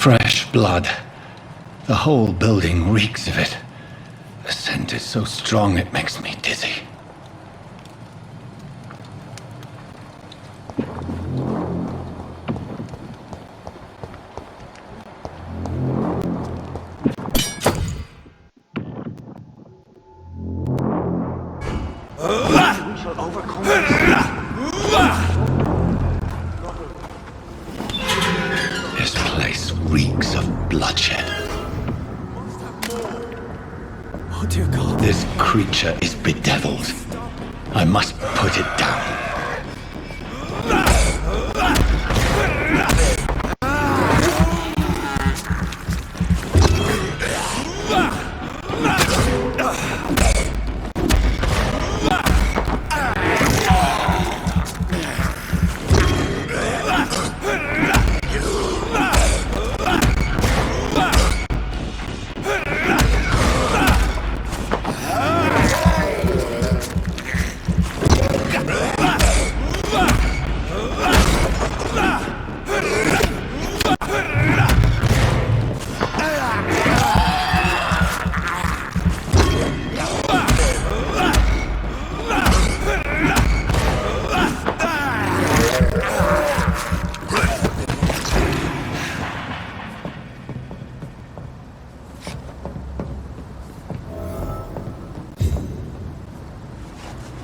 Fresh blood. The whole building reeks of it. The scent is so strong it makes me dizzy. This place reeks of bloodshed. Oh dear God. This creature is bedeviled. I must put it down.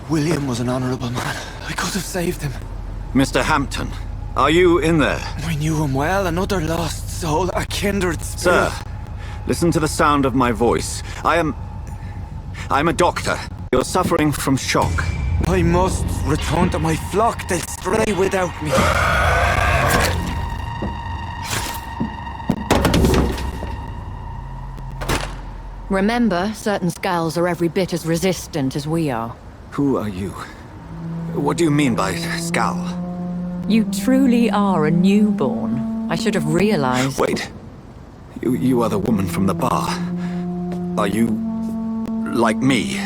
William was an honorable man. I could have saved him. Mr. Hampton, are you in there? I knew him well, another lost soul, a kindred spirit. Sir, listen to the sound of my voice. I'm a doctor. You're suffering from shock. I must return to my flock. They'll stray without me. Remember, certain skulls are every bit as resistant as we are. Who are you? What do you mean by Skal? You truly are a newborn. I should have realized. Wait. You are the woman from the bar. Are you like me?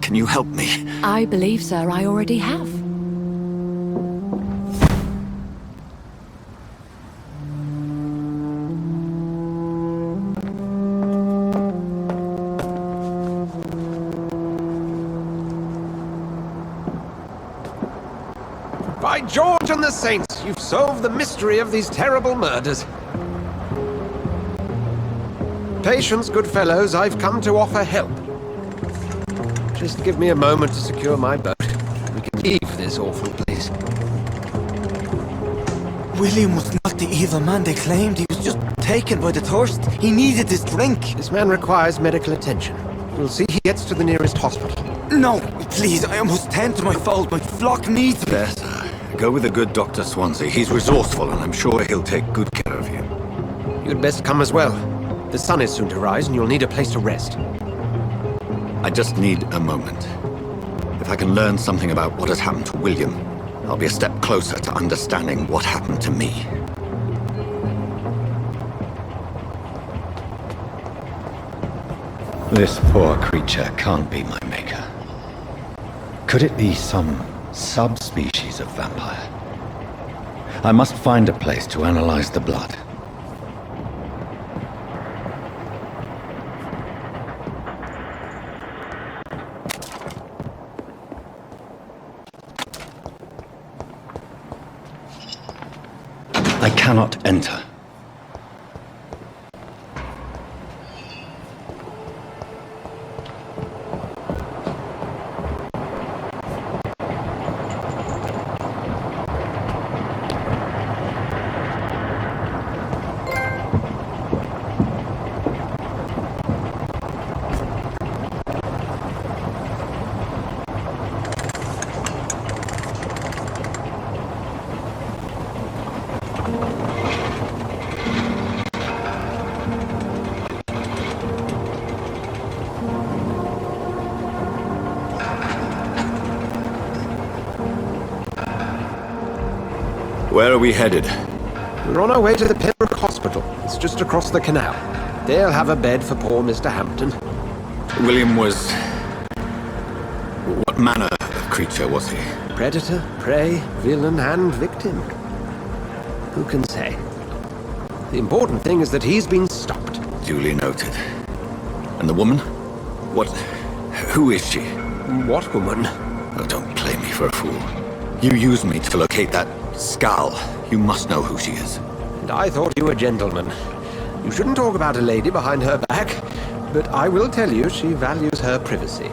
Can you help me? I believe, sir, I already have. By George and the Saints, you've solved the mystery of these terrible murders. Patience, good fellows, I've come to offer help. Just give me a moment to secure my boat. We can leave this awful place. William was not the evil man they claimed. He was just taken by the thirst. He needed this drink. This man requires medical attention. We'll see he gets to the nearest hospital. No, please, I must tend to my fold. My flock needs me. There, sir. Go with the good Dr. Swansea. He's resourceful, and I'm sure he'll take good care of you. You'd best come as well. The sun is soon to rise, and you'll need a place to rest. I just need a moment. If I can learn something about what has happened to William, I'll be a step closer to understanding what happened to me. This poor creature can't be my maker. Could it be some subspecies of vampire? I must find a place to analyze the blood. I cannot enter. Where are we headed? We're on our way to the Pembroke Hospital. It's just across the canal. They'll have a bed for poor Mr. Hampton. William was... what manner of creature was he? Predator, prey, villain, and victim. Who can say? The important thing is that he's been stopped. Duly noted. And the woman? What... who is she? What woman? Oh, don't play me for a fool. You used me to locate that skull. You must know who she is. And I thought you a gentleman. You shouldn't talk about a lady behind her back, but I will tell you she values her privacy.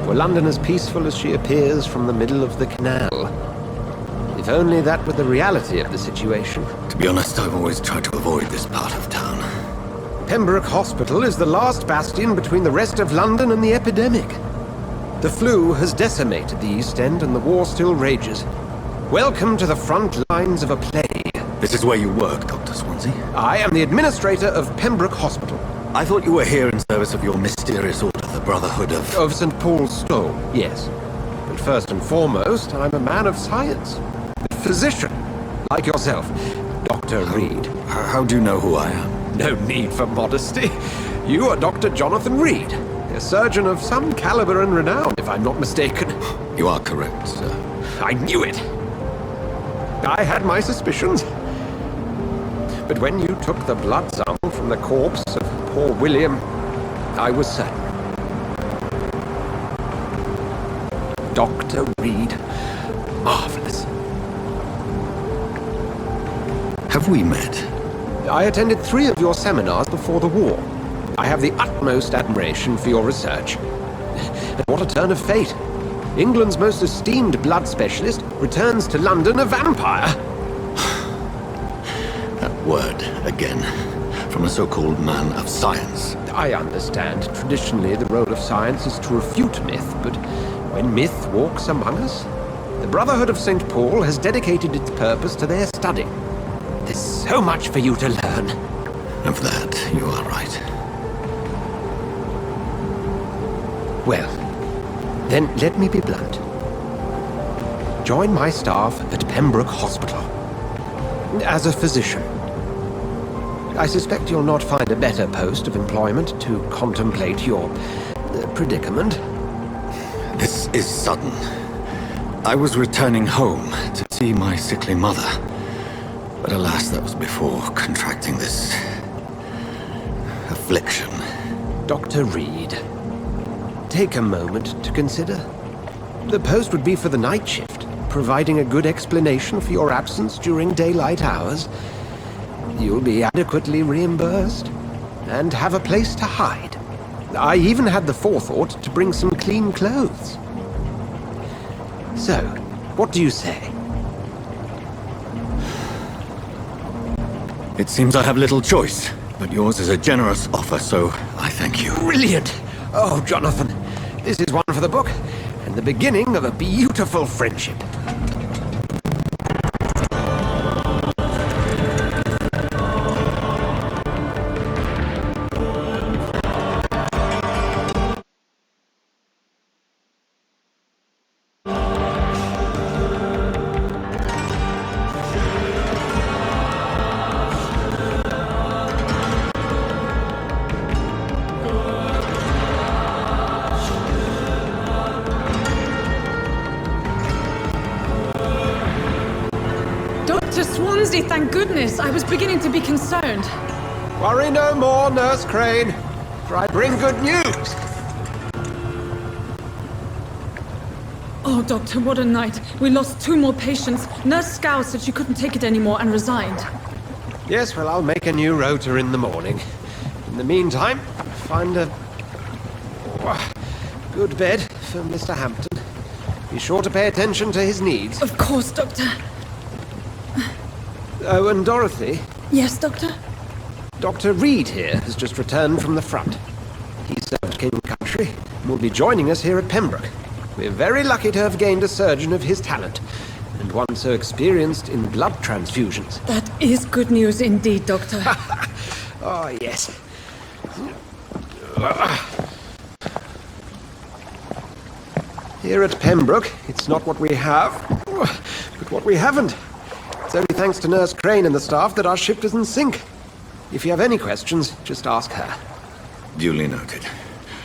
Were London as peaceful as she appears from the middle of the canal? If only that were the reality of the situation. To be honest, I've always tried to avoid this part of town. Pembroke Hospital is the last bastion between the rest of London and the epidemic. The flu has decimated the East End and the war still rages. Welcome to the front lines of a plague. This is where you work, Dr. Swansea? I am the administrator of Pembroke Hospital. I thought you were here in service of your mysterious order, the Brotherhood of... Of St. Paul's Stole, yes. But first and foremost, I'm a man of science. A physician, like yourself, Dr. Reed. How do you know who I am? No need for modesty. You are Dr. Jonathan Reed, a surgeon of some caliber and renown, if I'm not mistaken. You are correct, sir. I knew it. I had my suspicions. But when you took the blood sample from the corpse of poor William, I was certain. Dr. Reed. Marvelous. Have we met? I attended 3 of your seminars before the war. I have the utmost admiration for your research. And what a turn of fate. England's most esteemed blood specialist returns to London a vampire. That word, again, from a so-called man of science. I understand. Traditionally, the role of science is to refute myth, but when myth walks among us, the Brotherhood of St. Paul has dedicated its purpose to their study. There's so much for you to learn. Of that, you are right. Well, then let me be blunt. Join my staff at Pembroke Hospital. As a physician. I suspect you'll not find a better post of employment to contemplate your predicament. This is sudden. I was returning home to see my sickly mother. But alas, that was before contracting this... affliction. Dr. Reed, take a moment to consider. The post would be for the night shift, providing a good explanation for your absence during daylight hours. You'll be adequately reimbursed, and have a place to hide. I even had the forethought to bring some clean clothes. So, what do you say? It seems I have little choice, but yours is a generous offer, so I thank you. Brilliant! Oh, Jonathan, this is one for the book, and the beginning of a beautiful friendship. Swansea, thank goodness. I was beginning to be concerned. Worry no more, Nurse Crane, for I bring good news. Oh, Doctor, what a night. We lost 2 more patients. Nurse Scow said she couldn't take it anymore and resigned. Yes, well, I'll make a new rota in the morning. In the meantime, find a good bed for Mr. Hampton. Be sure to pay attention to his needs. Of course, Doctor. Oh, and Dorothy? Yes, Doctor? Dr. Reed here has just returned from the front. He served King Country and will be joining us here at Pembroke. We're very lucky to have gained a surgeon of his talent, and one so experienced in blood transfusions. That is good news indeed, Doctor. Oh, yes. Here at Pembroke, it's not what we have, but what we haven't. It's only thanks to Nurse Crane and the staff that our ship doesn't sink. If you have any questions, just ask her. Duly noted.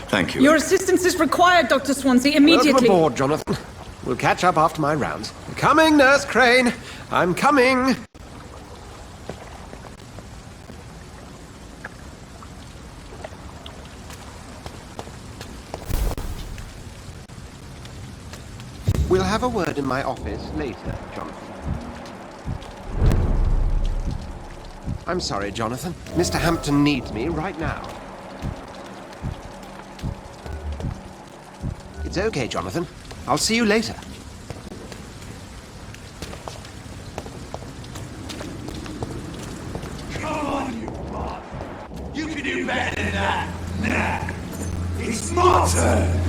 Thank you. Your assistance is required, Dr. Swansea, immediately. Welcome aboard, Jonathan. We'll catch up after my rounds. Coming, Nurse Crane! I'm coming! We'll have a word in my office later, Jonathan. I'm sorry, Jonathan. Mr. Hampton needs me right now. It's okay, Jonathan. I'll see you later. Come on, you bastard! You can do better than that! Nah! It's my turn!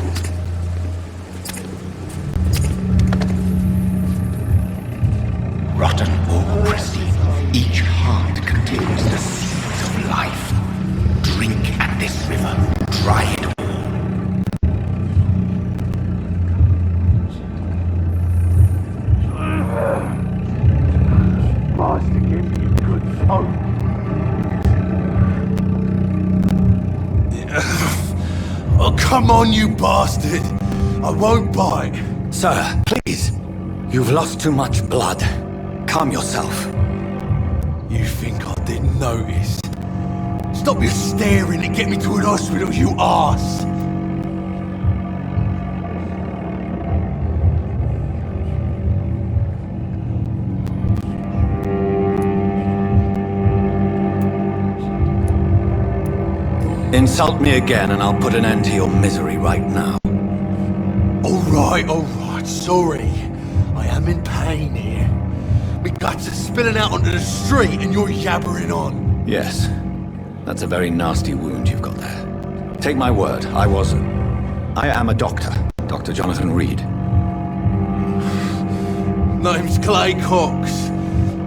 Rotten or pristine, each heart contains the seeds of life. Drink at this river, try it all. Master, give me a good soul. Oh, come on, you bastard! I won't bite. Sir, please. You've lost too much blood. Calm yourself. You think I didn't notice? Stop your staring and get me to an hospital, you arse! Insult me again and I'll put an end to your misery right now. Alright, sorry. I am in pain here. My guts are spilling out onto the street and you're yabbering on. Yes. That's a very nasty wound you've got there. Take my word, I am a doctor. Dr. Jonathan Reed. Name's Clay Cox.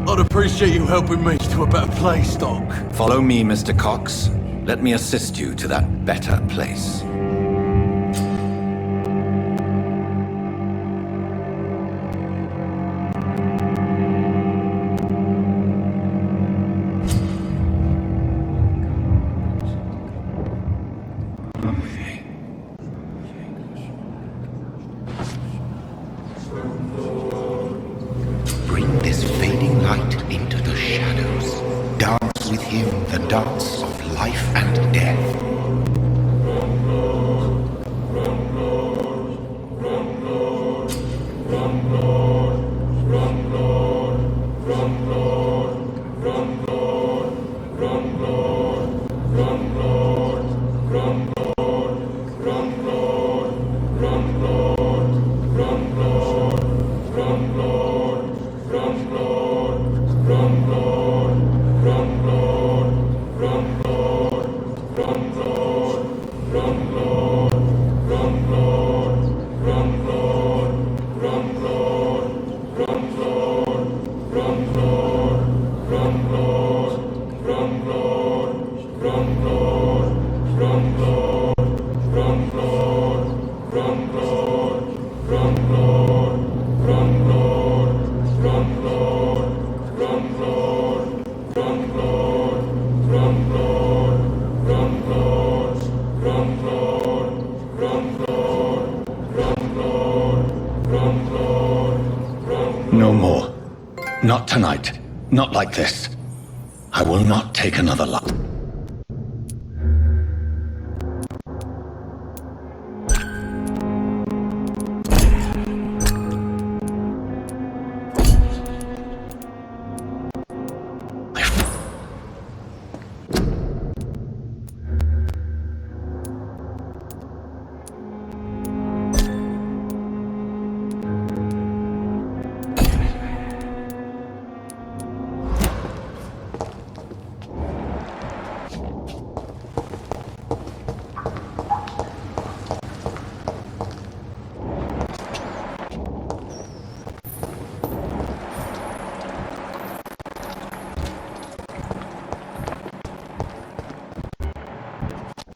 I'd appreciate you helping me to a better place, Doc. Follow me, Mr. Cox. Let me assist you to that better place. Bring this fading light into the shadows. Dance with him the dance of life and death. No more. Not tonight. Not like this. I will not take another life.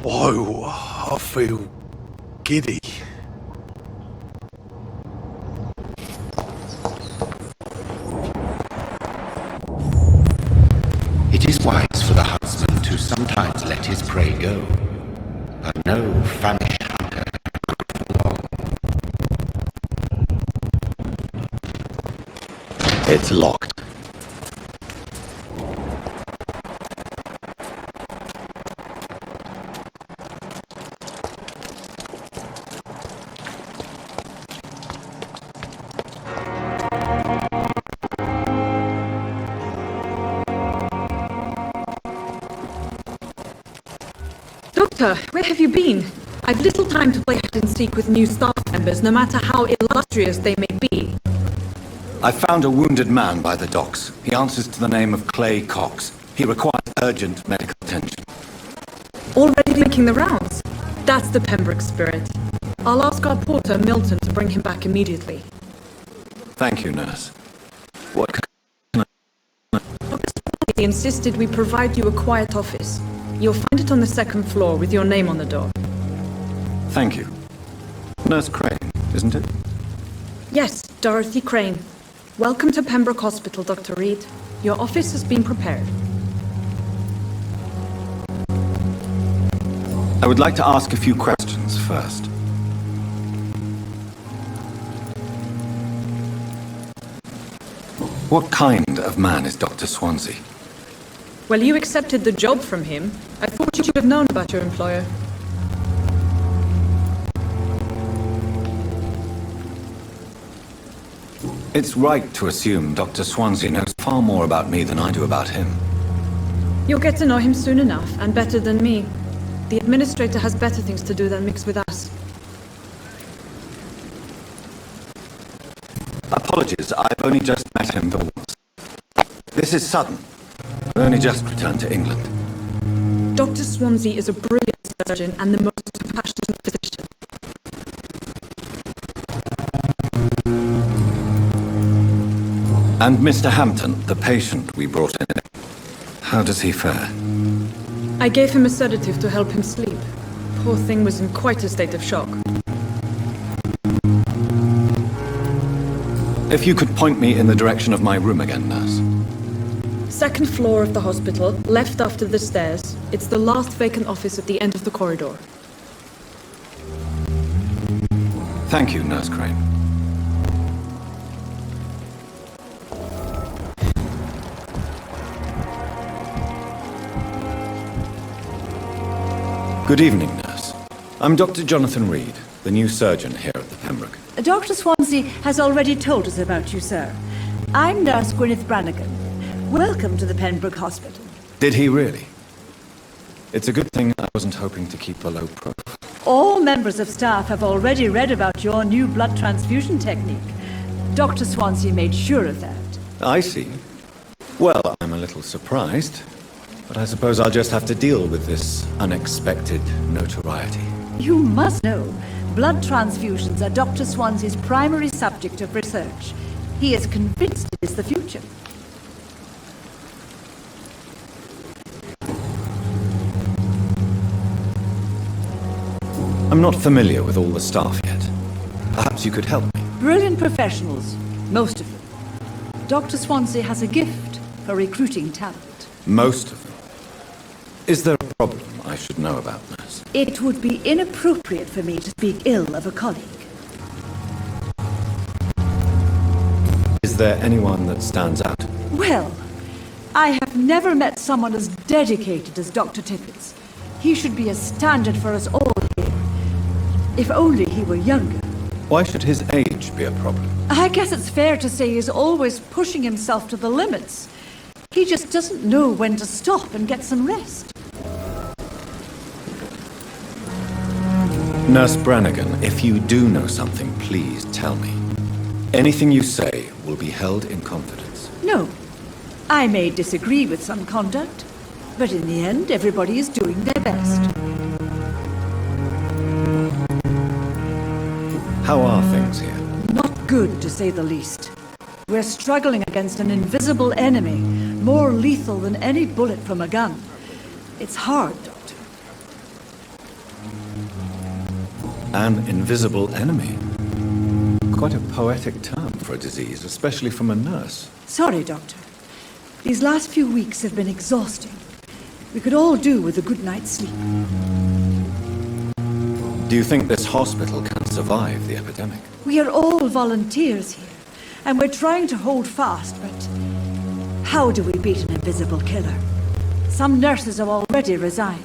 Whoa, I feel giddy. It is wise for the huntsman to sometimes let his prey go. But no famished hunter can hunt for long. It's locked. Doctor, where have you been? I've little time to play hide and seek with new staff members, no matter how illustrious they may be. I found a wounded man by the docks. He answers to the name of Clay Cox. He requires urgent medical attention. Already making the rounds? That's the Pembroke spirit. I'll ask our porter, Milton, to bring him back immediately. Thank you, nurse. What can He insisted we provide you a quiet office. You'll find it on the second floor with your name on the door. Thank you. Nurse Crane, isn't it? Yes, Dorothy Crane. Welcome to Pembroke Hospital, Dr. Reed. Your office has been prepared. I would like to ask a few questions first. What kind of man is Dr. Swansea? Well, you accepted the job from him. I thought you should have known about your employer. It's right to assume Dr. Swansea knows far more about me than I do about him. You'll get to know him soon enough, and better than me. The administrator has better things to do than mix with us. Apologies, I've only just met him the once. This is sudden. I only just returned to England. Dr. Swansea is a brilliant surgeon and the most compassionate physician. And Mr. Hampton, the patient we brought in, how does he fare? I gave him a sedative to help him sleep. Poor thing was in quite a state of shock. If you could point me in the direction of my room again, nurse. Second floor of the hospital, left after the stairs. It's the last vacant office at the end of the corridor. Thank you, Nurse Crane. Good evening, nurse. I'm Dr. Jonathan Reed, the new surgeon here at the Pembroke. Dr. Swansea has already told us about you, sir. I'm Nurse Gwyneth Brannigan. Welcome to the Pembroke Hospital. Did he really? It's a good thing I wasn't hoping to keep a low profile. All members of staff have already read about your new blood transfusion technique. Dr. Swansea made sure of that. I see. Well, I'm a little surprised, but I suppose I'll just have to deal with this unexpected notoriety. You must know, blood transfusions are Dr. Swansea's primary subject of research. He is convinced it is the future. I'm not familiar with all the staff yet. Perhaps you could help me. Brilliant professionals, most of them. Dr. Swansea has a gift for recruiting talent. Most of them. Is there a problem I should know about, nurse? It would be inappropriate for me to speak ill of a colleague. Is there anyone that stands out? Well, I have never met someone as dedicated as Dr. Tippets. He should be a standard for us all here. If only he were younger. Why should his age be a problem? I guess it's fair to say he's always pushing himself to the limits. He just doesn't know when to stop and get some rest. Nurse Brannigan, if you do know something, please tell me. Anything you say will be held in confidence. No. I may disagree with some conduct, but in the end, everybody is doing their best. How are things here? Not good, to say the least. We're struggling against an invisible enemy, more lethal than any bullet from a gun. It's hard, Doctor. An invisible enemy? Quite a poetic term for a disease, especially from a nurse. Sorry, Doctor. These last few weeks have been exhausting. We could all do with a good night's sleep. Do you think this hospital can survive the epidemic? We are all volunteers here. and we're trying to hold fast, but how do we beat an invisible killer? Some nurses have already resigned.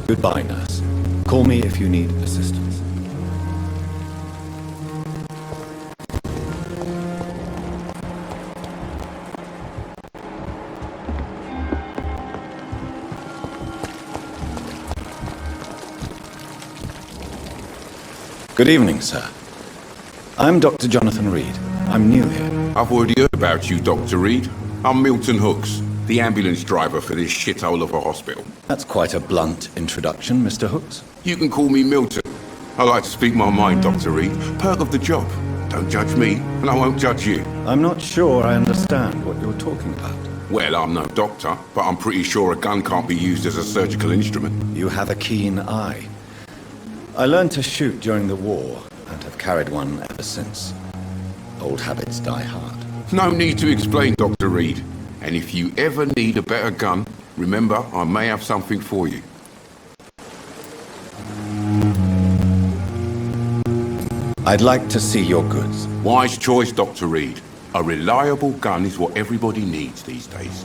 Goodbye, nurse. Call me if you need assistance. Good evening, sir. I'm Dr. Jonathan Reed. I'm new here. I've already heard about you, Dr. Reed. I'm Milton Hooks, the ambulance driver for this shithole of a hospital. That's quite a blunt introduction, Mr. Hooks. You can call me Milton. I like to speak my mind, Dr. Reed. Perk of the job. Don't judge me, and I won't judge you. I'm not sure I understand what you're talking about. Well, I'm no doctor, but I'm pretty sure a gun can't be used as a surgical instrument. You have a keen eye. I learned to shoot during the war, and have carried one ever since. Old habits die hard. No need to explain, Dr. Reed. And if you ever need a better gun, remember, I may have something for you. I'd like to see your goods. Wise choice, Dr. Reed. A reliable gun is what everybody needs these days.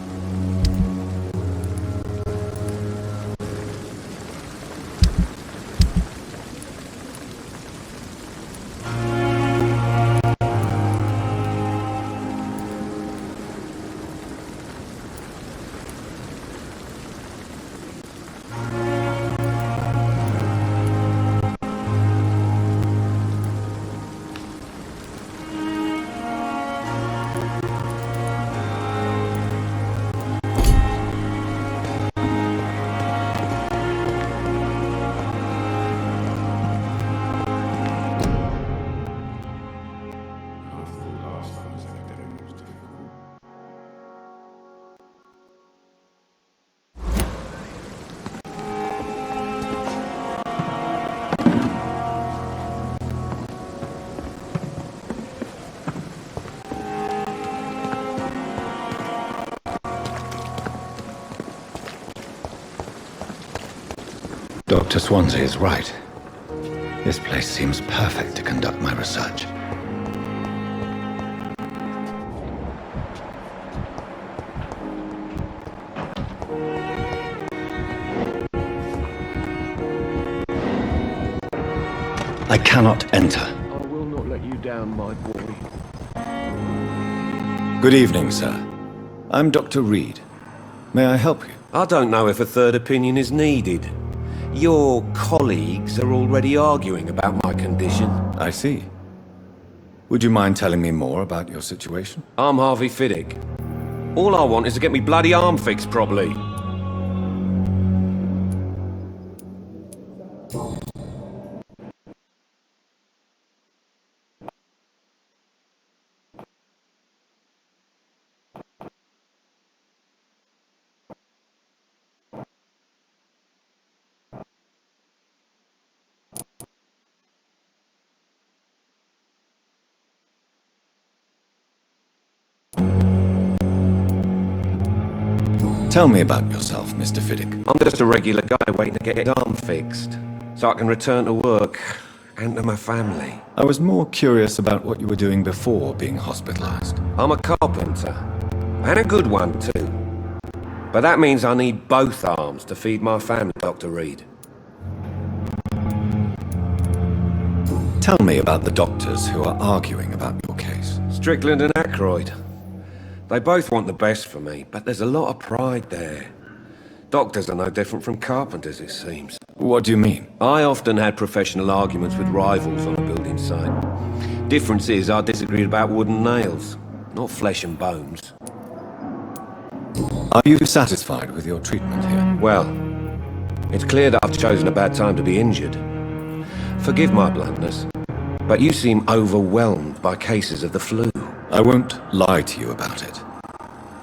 Dr. Swansea is right. This place seems perfect to conduct my research. I cannot enter. I will not let you down, my boy. Good evening, sir. I'm Dr. Reed. May I help you? I don't know if a third opinion is needed. Your colleagues are already arguing about my condition. I see. Would you mind telling me more about your situation? I'm Harvey Fiddick. All I want is to get me bloody arm fixed properly. Tell me about yourself, Mr. Fiddick. I'm just a regular guy waiting to get his arm fixed, so I can return to work and to my family. I was more curious about what you were doing before being hospitalized. I'm a carpenter, and a good one too. But that means I need both arms to feed my family, Dr. Reed. Tell me about the doctors who are arguing about your case. Strickland and Aykroyd. They both want the best for me, but there's a lot of pride there. Doctors are no different from carpenters, it seems. What do you mean? I often had professional arguments with rivals on a building site. Difference is I disagreed about wooden nails, not flesh and bones. Are you satisfied with your treatment here? Well, it's clear that I've chosen a bad time to be injured. Forgive my bluntness, but you seem overwhelmed by cases of the flu. I won't lie to you about it.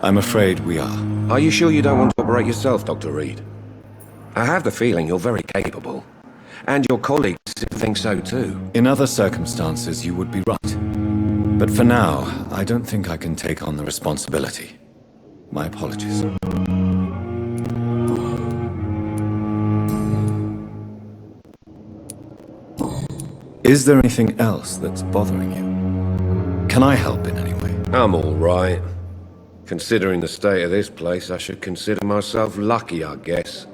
I'm afraid we are. Are you sure you don't want to operate yourself, Dr. Reed? I have the feeling you're very capable. And your colleagues think so too. In other circumstances, you would be right. But for now, I don't think I can take on the responsibility. My apologies. Is there anything else that's bothering you? Can I help in any way? I'm all right. Considering the state of this place, I should consider myself lucky, I guess.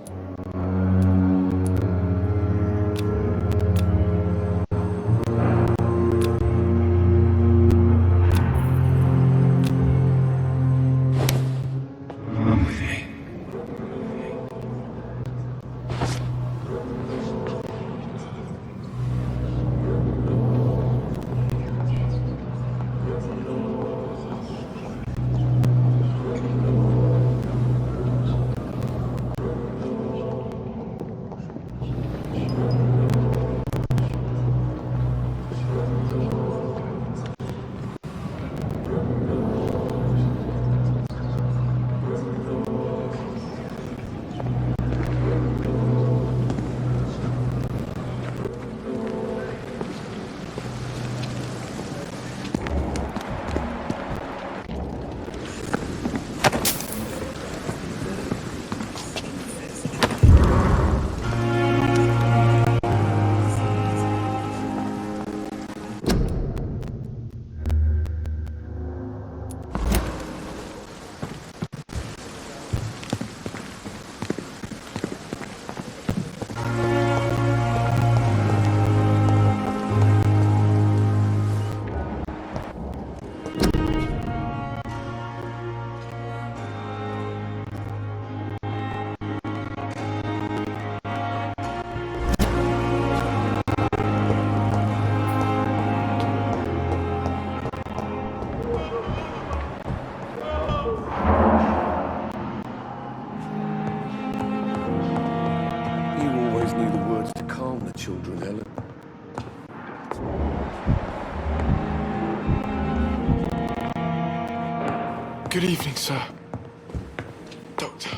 Children, Helen. Good evening, sir. Doctor.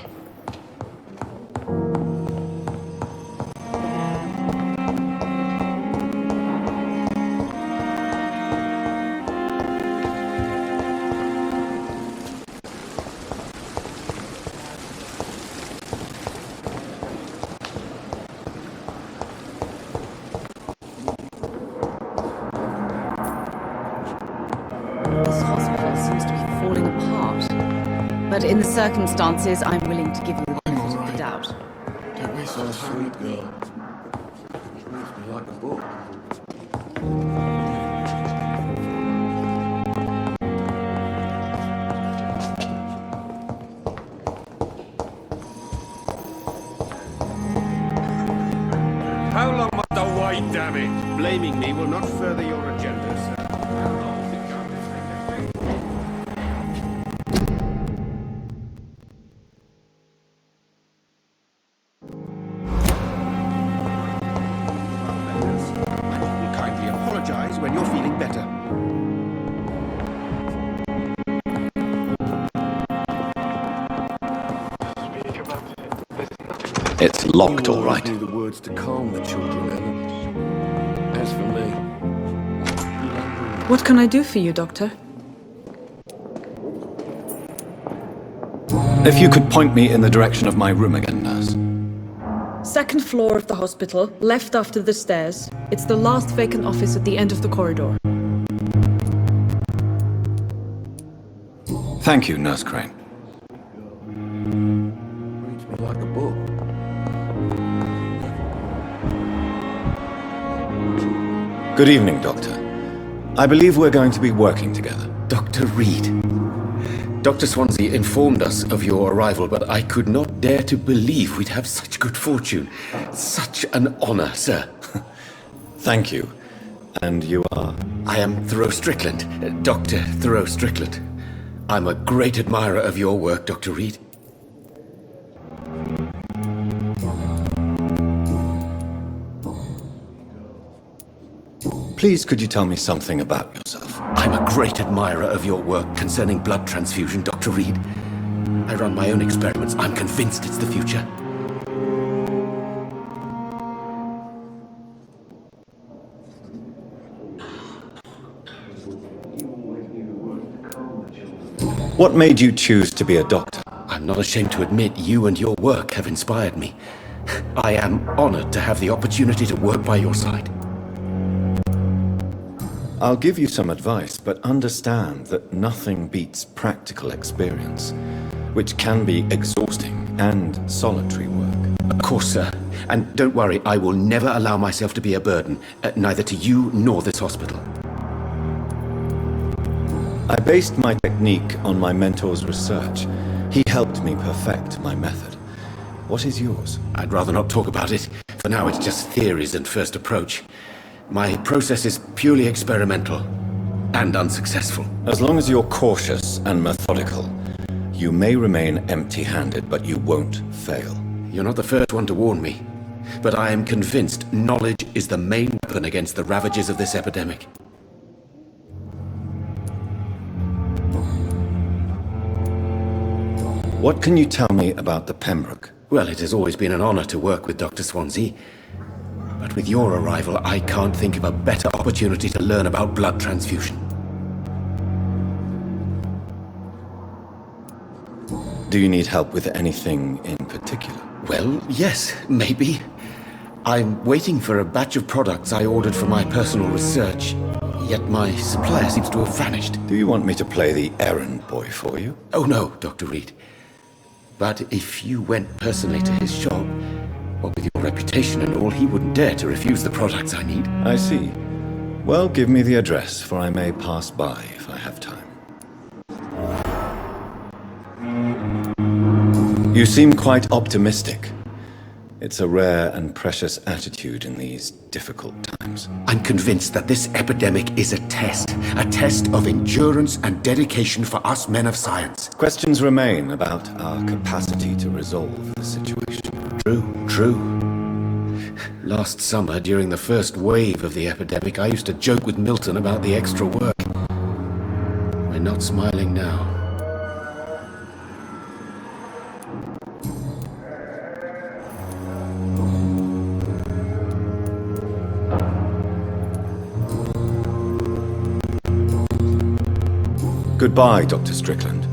But in the circumstances, I'm willing to give you the benefit of the doubt. Don't waste your time. Sweet girl. Reads me like a book. How long must I wait, damn it? Blaming me will not further your agenda, sir. When you're feeling better. It's locked, all right. The words to calm the children, Ellen. As for me, What can I do for you, Doctor? If you could point me in the direction of my room again, nurse. Second floor of the hospital, left after the stairs. It's the last vacant office at the end of the corridor. Thank you, Nurse Crane. reads me like a book. Good evening, Doctor. I believe we're going to be working together. Dr. Reed. Dr. Swansea informed us of your arrival, but I could not dare to believe we'd have such good fortune. Such an honor, sir. Thank you. And you are? I am Thoreau Strickland, Dr. Thoreau Strickland. I'm a great admirer of your work, Dr. Reed. Please, could you tell me something about yourself? I'm a great admirer of your work concerning blood transfusion, Dr. Reed. I run my own experiments. I'm convinced it's the future. You What made you choose to be a doctor? I'm not ashamed to admit you and your work have inspired me. I am honored to have the opportunity to work by your side. I'll give you some advice, but understand that nothing beats practical experience, which can be exhausting and solitary work. Of course, sir. And don't worry, I will never allow myself to be a burden, neither to you nor this hospital. I based my technique on my mentor's research. He helped me perfect my method. What is yours? I'd rather not talk about it. For now, it's just theories and first approach. My process is purely experimental and unsuccessful. As long as you're cautious and methodical, you may remain empty-handed, but you won't fail. You're not the first one to warn me, but I am convinced knowledge is the main weapon against the ravages of this epidemic. What can you tell me about the Pembroke? Well, it has always been an honor to work with Dr. Swansea. But with your arrival, I can't think of a better opportunity to learn about blood transfusion. Do you need help with anything in particular? Well, yes, maybe. I'm waiting for a batch of products I ordered for my personal research, yet my supplier seems to have vanished. Do you want me to play the errand boy for you? Oh no, Dr. Reed. But if you went personally to his shop, what with your reputation and all, he wouldn't dare to refuse the products I need. I see. Well, give me the address, for I may pass by if I have time. You seem quite optimistic. It's a rare and precious attitude in these difficult times. I'm convinced that this epidemic is a test of endurance and dedication for us men of science. Questions remain about our capacity to resolve the situation. True. Last summer, during the first wave of the epidemic, I used to joke with Milton about the extra work. We're not smiling now. Goodbye, Dr. Strickland.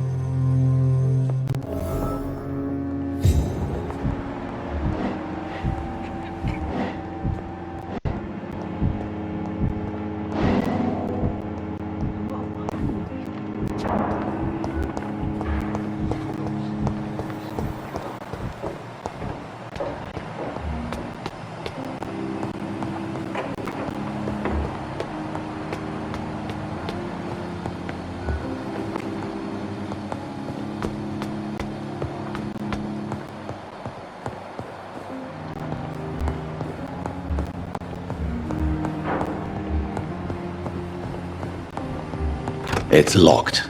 It's locked.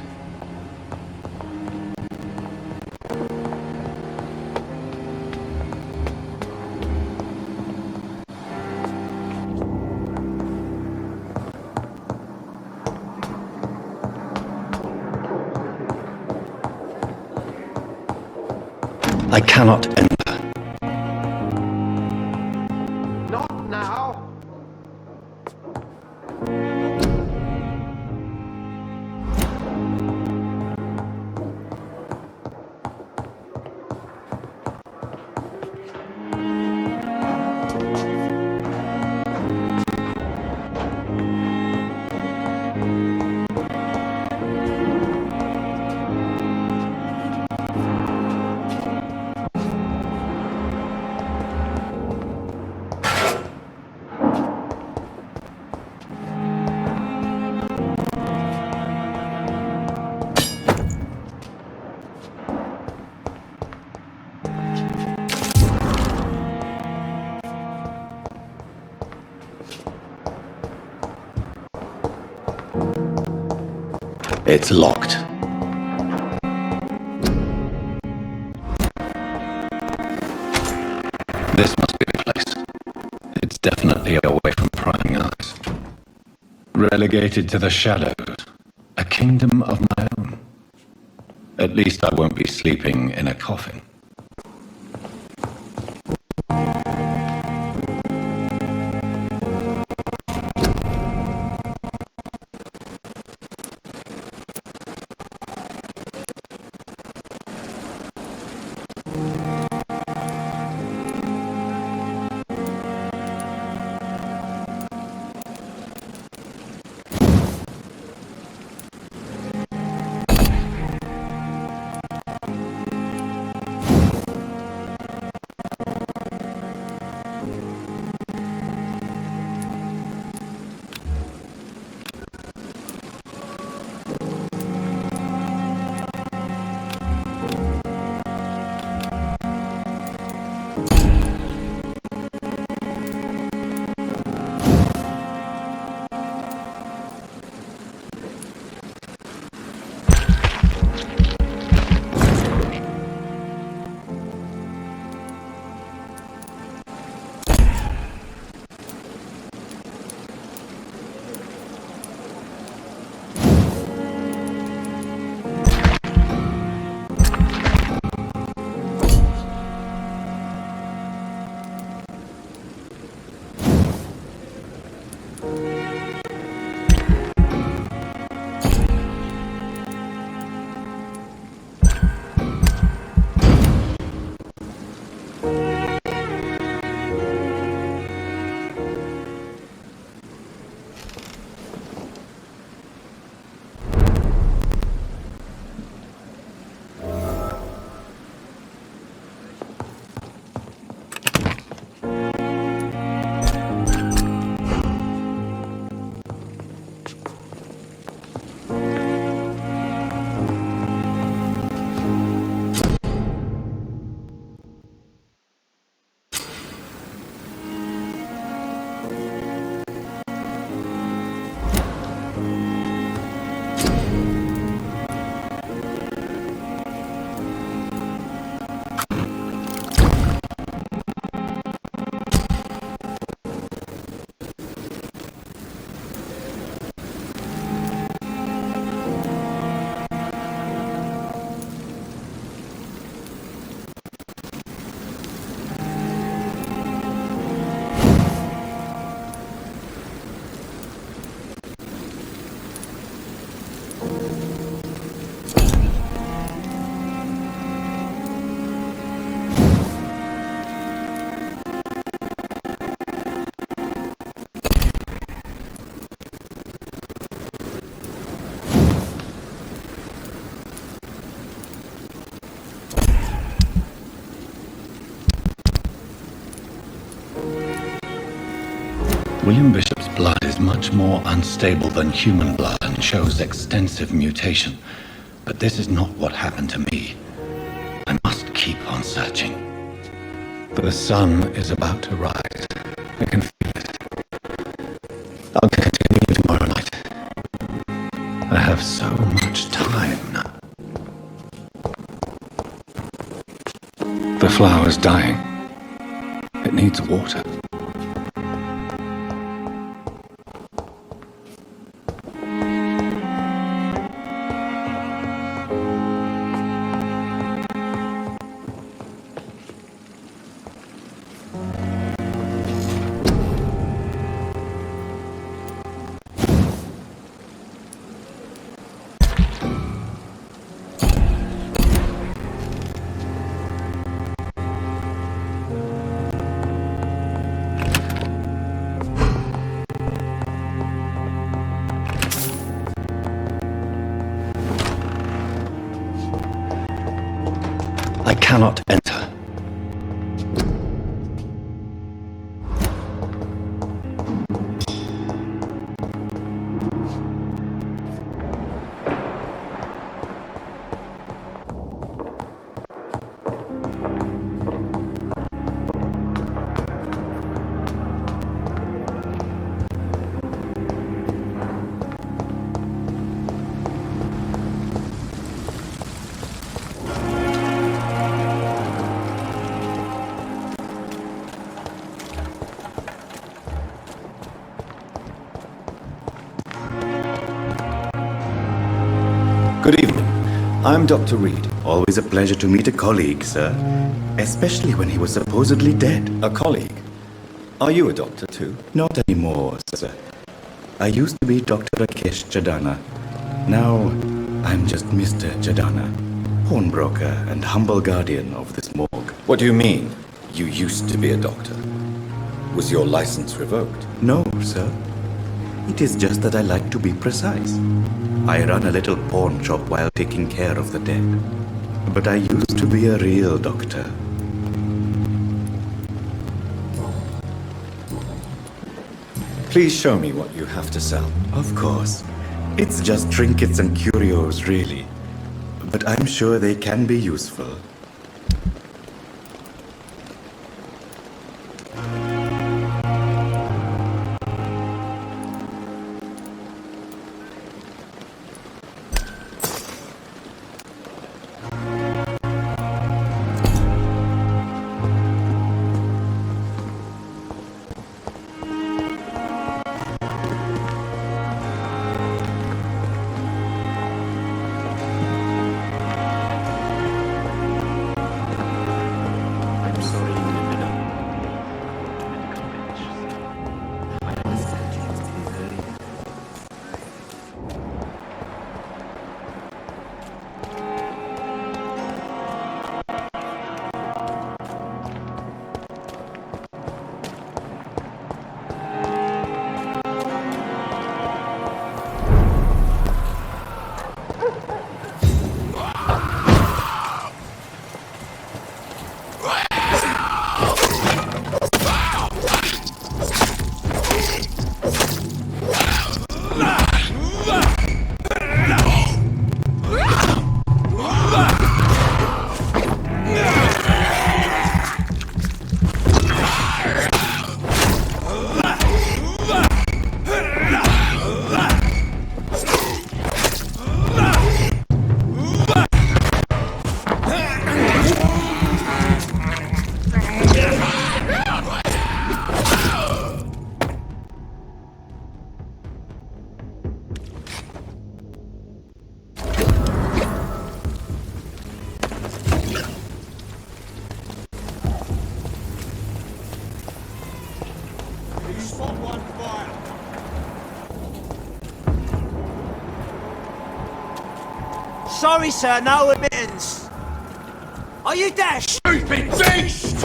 I cannot enter. Not now! It's locked. This must be the place. It's definitely away from prying eyes. Relegated to the shadows. A kingdom of my own. At least I won't be sleeping in a coffin. William Bishop's blood is much more unstable than human blood and shows extensive mutation. But this is not what happened to me. I must keep on searching. The sun is about to rise. I can feel it. I'll continue tomorrow night. I have so much time now. The flower's dying. It needs water. I cannot enter. Good evening. I'm Dr. Reed. Always a pleasure to meet a colleague, sir. Especially when he was supposedly dead. A colleague? Are you a doctor too? Not anymore, sir. I used to be Dr. Rakesh Jadana. Now, I'm just Mr. Jadana, pawnbroker and humble guardian of this morgue. What do you mean, you used to be a doctor? Was your license revoked? No, sir. It is just that I like to be precise. I run a little pawn shop while taking care of the dead. But I used to be a real doctor. Please show me what you have to sell. Of course. It's just trinkets and curios, really. But I'm sure they can be useful. Sorry, sir, no admittance. Are you there? Stupid beast!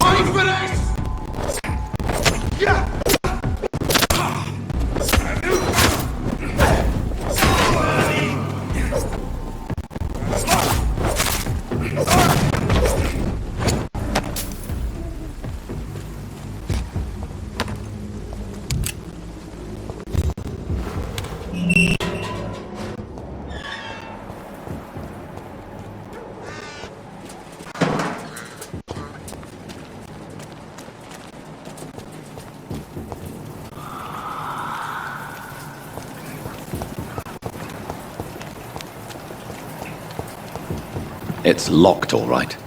Wait for this! Yeah! It's locked, all right.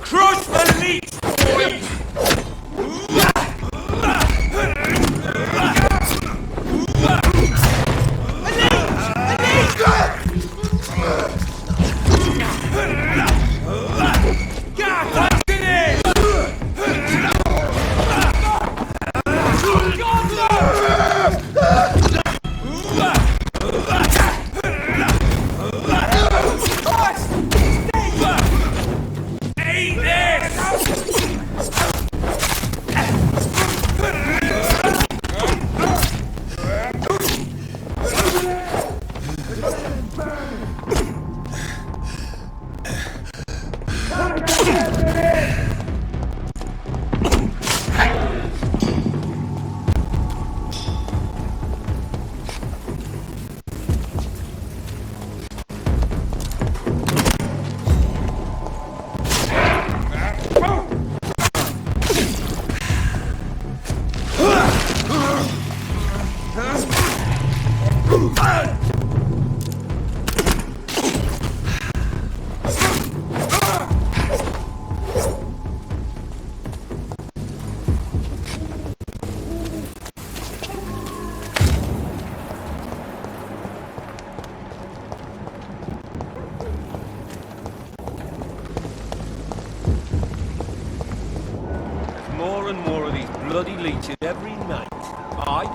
Crush the leech, boys! More and more of these bloody leeches every night. Aye,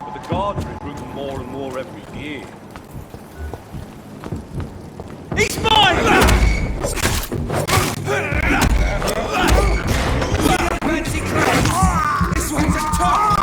but the guards recruit them more and more every year. He's mine! This one's a top!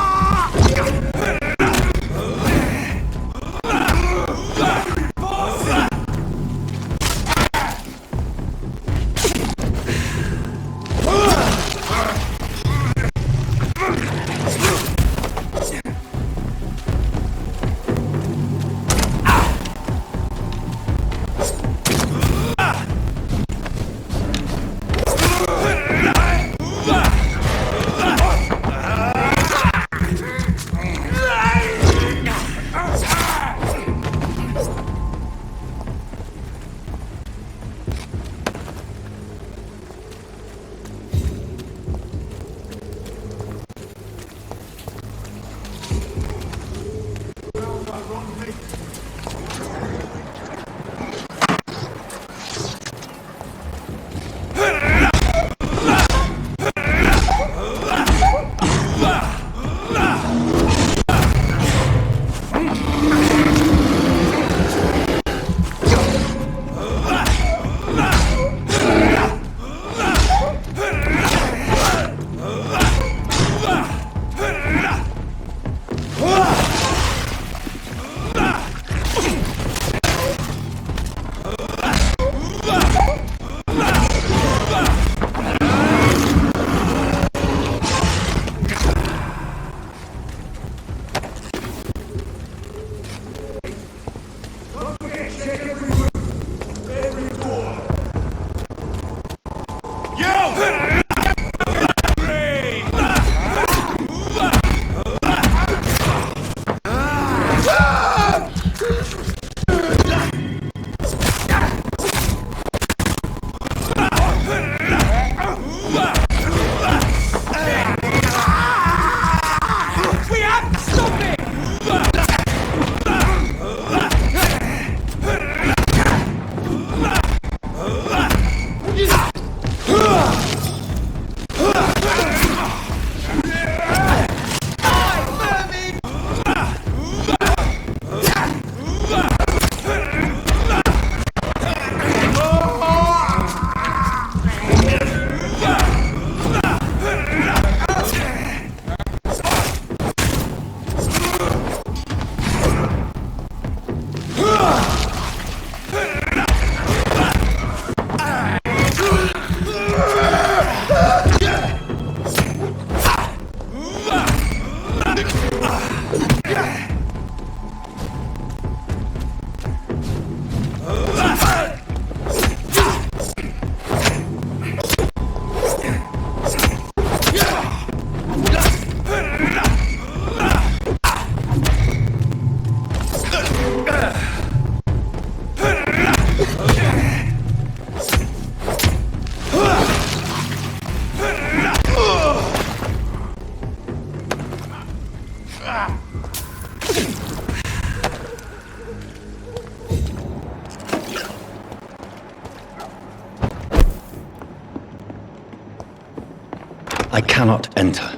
I cannot enter.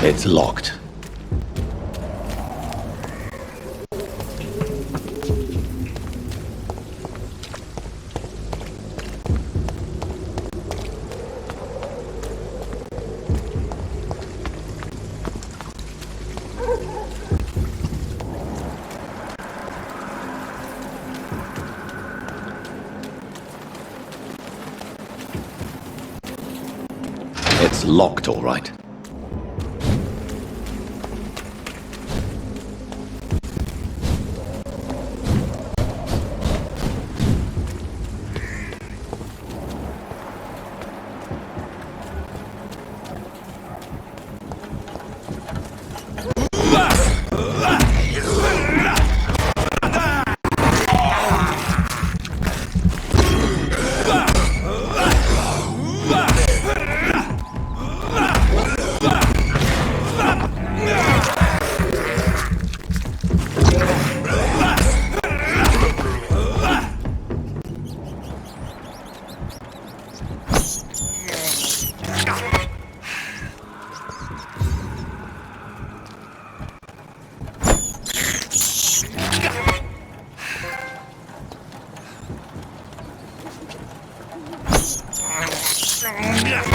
It's locked. It's locked, all right.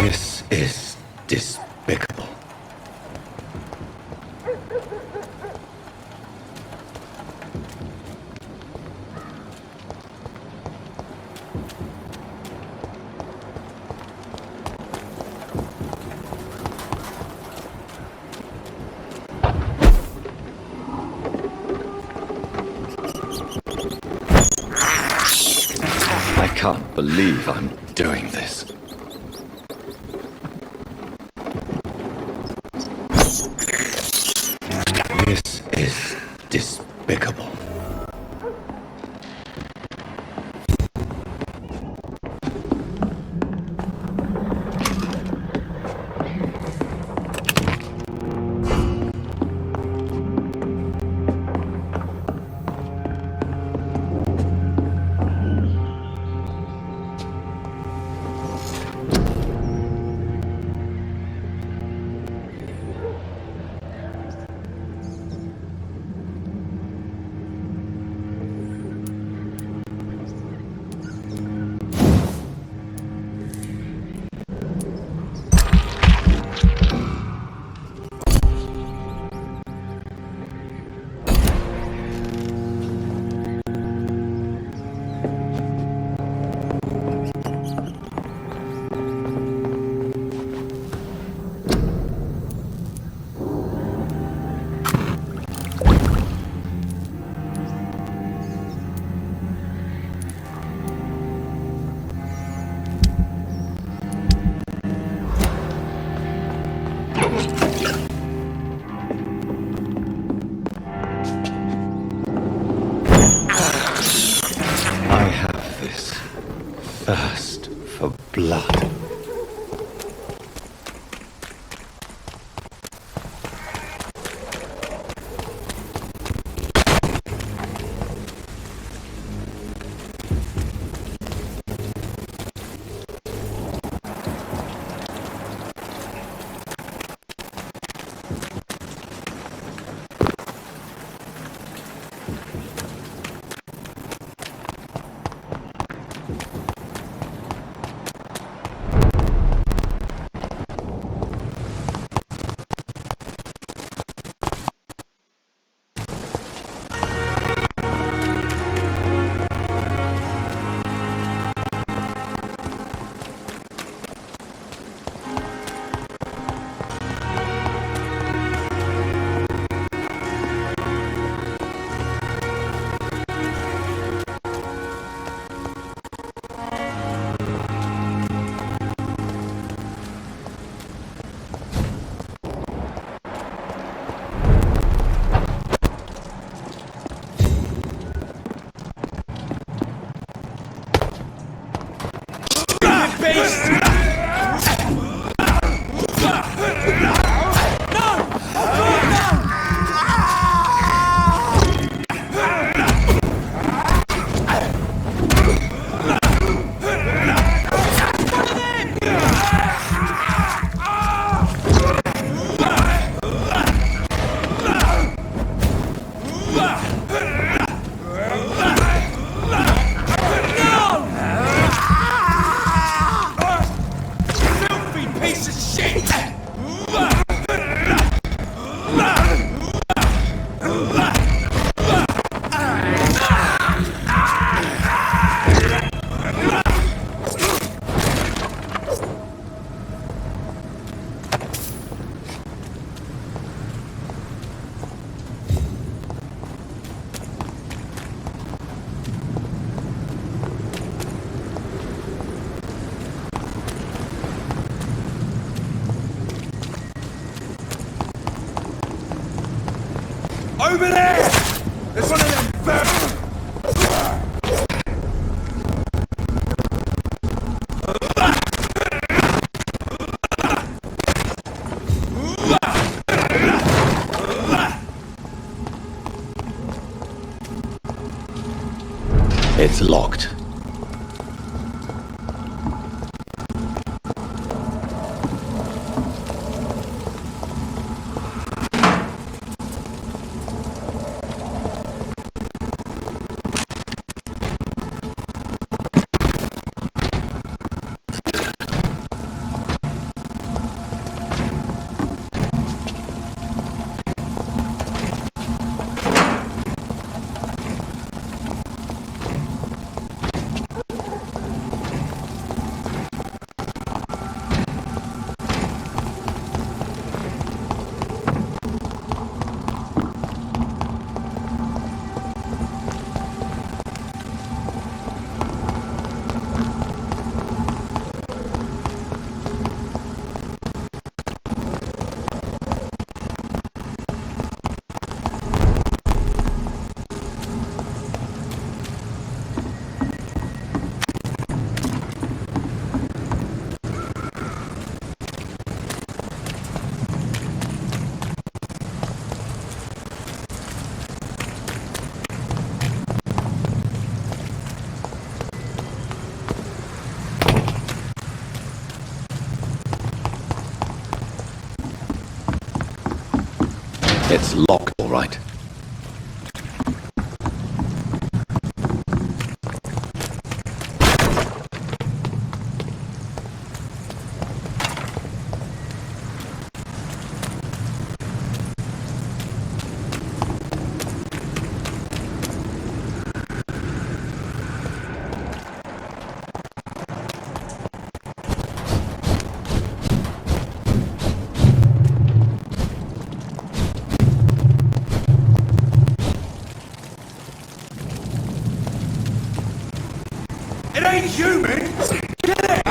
This is despicable. I can't believe I'm doing this. This is despicable. Over there! There's one of them birds! It's locked. It's locked, all right. It ain't human! Get it!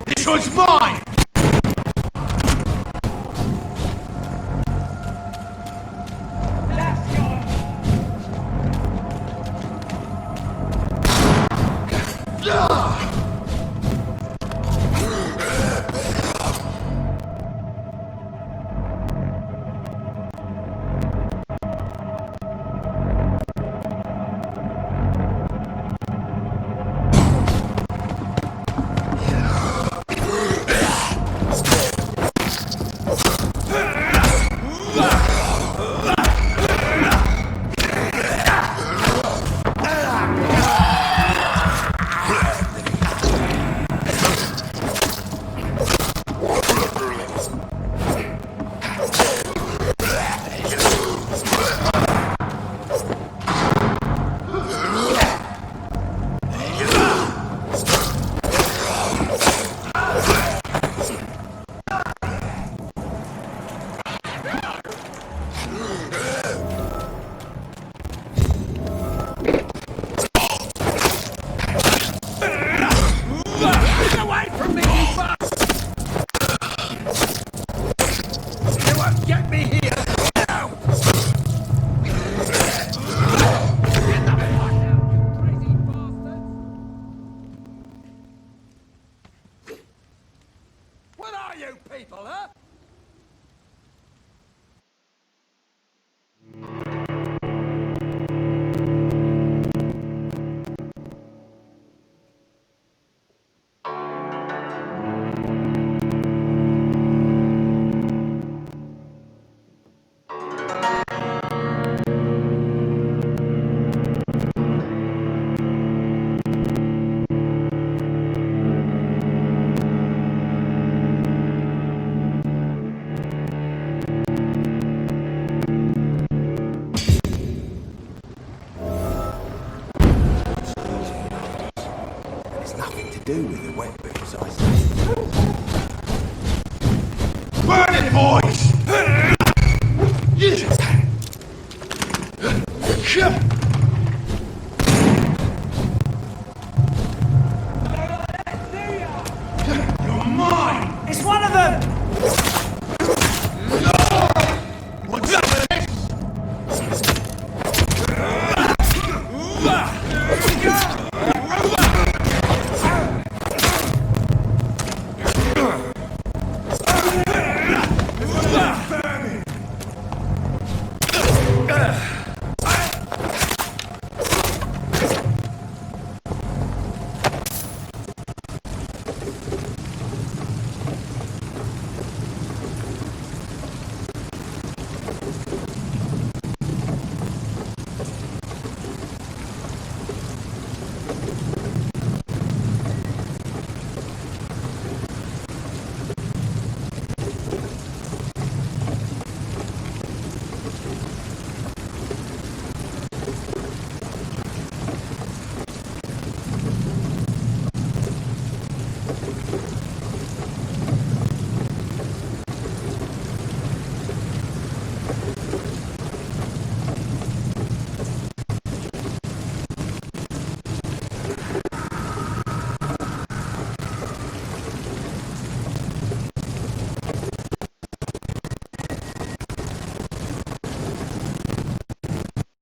This one's mine! could do with the wet bits, I think. Burn it, boys! You're mine! It's one of them!